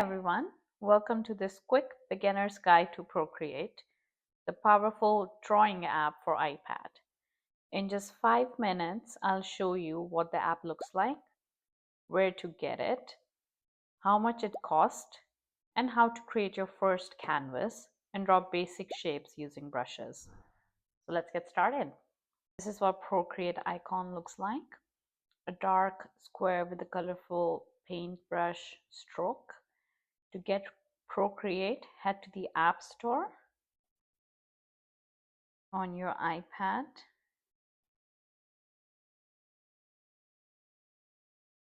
Everyone, welcome to this quick beginner's guide to Procreate, the powerful drawing app for iPad. In just 5 minutes, I'll show you what the app looks like, where to get it, how much it costs, and how to create your first canvas and draw basic shapes using brushes. So let's get started. This is what Procreate icon looks like. A dark square with a colorful paintbrush stroke. To get Procreate, head to the App Store on your iPad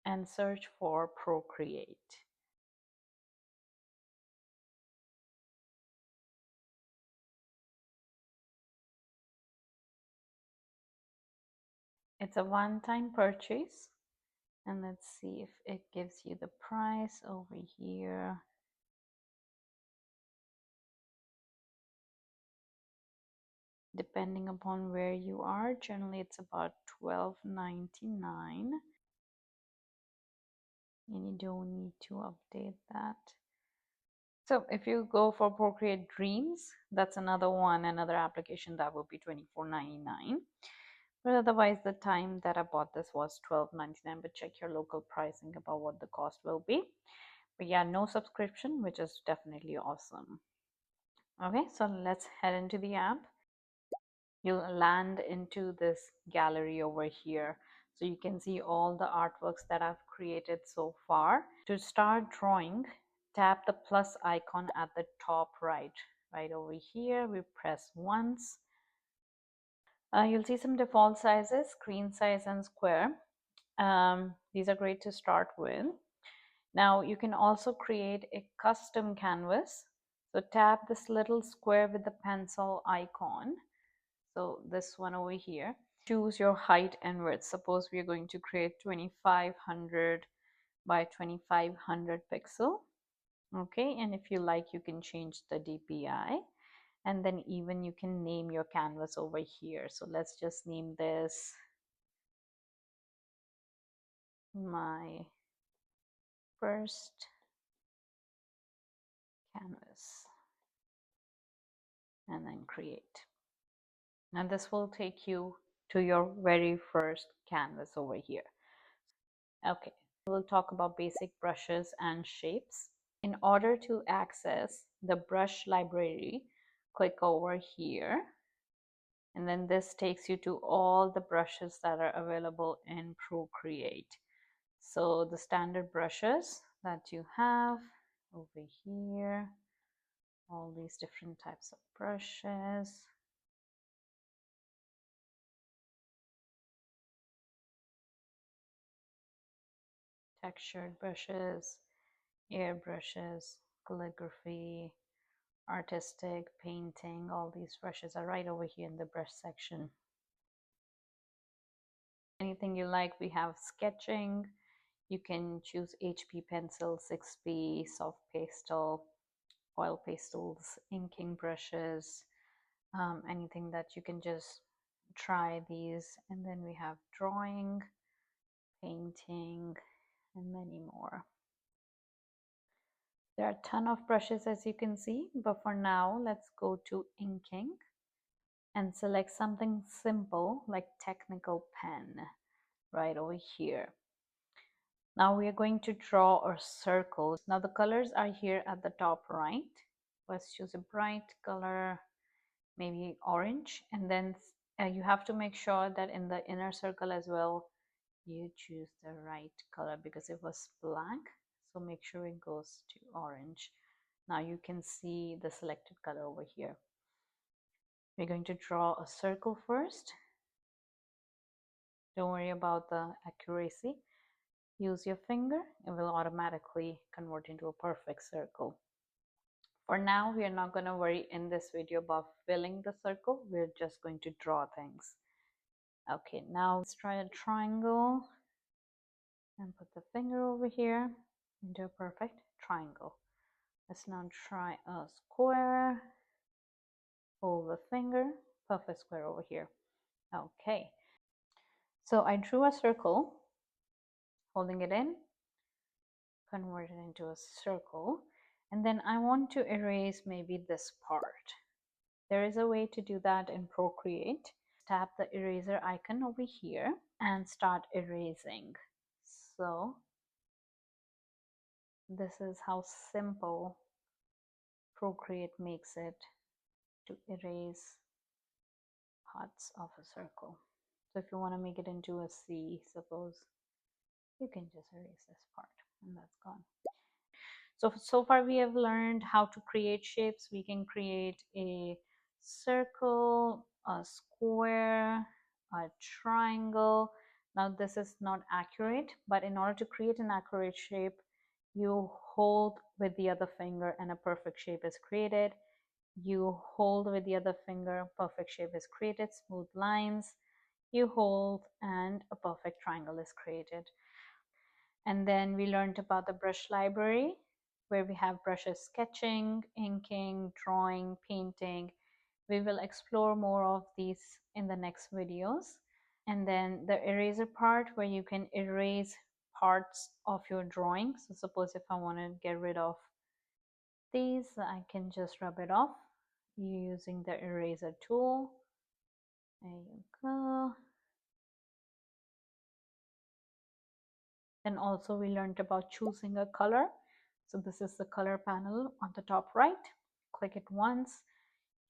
and search for Procreate. It's a one-time purchase, and let's see if it gives you the price over here. Depending upon where you are, generally it's about $12.99, and you don't need to update that. So if you go for Procreate Dreams, that's another application that will be $24.99. But otherwise, the time that I bought this was $12.99. But check your local pricing about what the cost will be. But yeah, no subscription, which is definitely awesome. Okay, so let's head into the app. You'll land into this gallery over here. So you can see all the artworks that I've created so far. To start drawing, tap the plus icon at the top right over here. We press once. You'll see some default sizes, screen size and square. These are great to start with. Now you can also create a custom canvas. So tap this little square with the pencil icon. So this one over here. Choose your height and width. Suppose we are going to create 2500 by 2500 pixel. Okay, and if you like, you can change the DPI. And then even you can name your canvas over here. So let's just name this my first canvas, and then create. Now this will take you to your very first canvas over here. Okay, we'll talk about basic brushes and shapes. In order to access the brush library, click over here, and then this takes you to all the brushes that are available in Procreate. So the standard brushes that you have over here, all these different types of brushes. Textured brushes, airbrushes, calligraphy, artistic, painting, all these brushes are right over here in the brush section. Anything you like, we have sketching. You can choose HB pencil, 6B, soft pastel, oil pastels, inking brushes, anything that you can just try these. And then we have drawing, painting, and many more. There are a ton of brushes, as you can see, but for now let's go to inking and select something simple like technical pen right over here. Now we are going to draw a circle. Now the colors are here at the top right. Let's choose a bright color, maybe orange, and then you have to make sure that in the inner circle as well you choose the right color, because it was black, so make sure it goes to orange. Now you can see the selected color over here. We're going to draw a circle first. Don't worry about the accuracy. Use your finger, it will automatically convert into a perfect circle. For now, we are not going to worry in this video about filling the circle. We're just going to draw things. Okay, now let's try a triangle and put the finger over here into a perfect triangle. Let's now try a square. Hold the finger, perfect square over here. Okay, so I drew a circle, holding it in, convert it into a circle. And then I want to erase maybe this part. There is a way to do that in Procreate. Tap the eraser icon over here and start erasing. So this is how simple Procreate makes it to erase parts of a circle. So if you want to make it into a C, suppose, you can just erase this part and that's gone. So far we have learned how to create shapes. We can create a circle, a square, a triangle. Now this is not accurate, but in order to create an accurate shape, you hold with the other finger and a perfect shape is created. You hold with the other finger, perfect shape is created, smooth lines. You hold and a perfect triangle is created. And then we learned about the brush library, where we have brushes: sketching, inking, drawing, painting. We will explore more of these in the next videos. And then the eraser part, where you can erase parts of your drawing. So suppose if I want to get rid of these, I can just rub it off using the eraser tool. There you go. And also we learned about choosing a color. So this is the color panel on the top right. Click it once.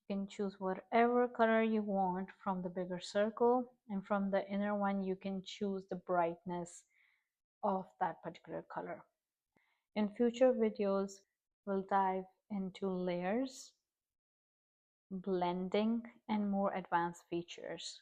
You can choose whatever color you want from the bigger circle, and from the inner one you can choose the brightness of that particular color. In future videos, we'll dive into layers, blending, and more advanced features.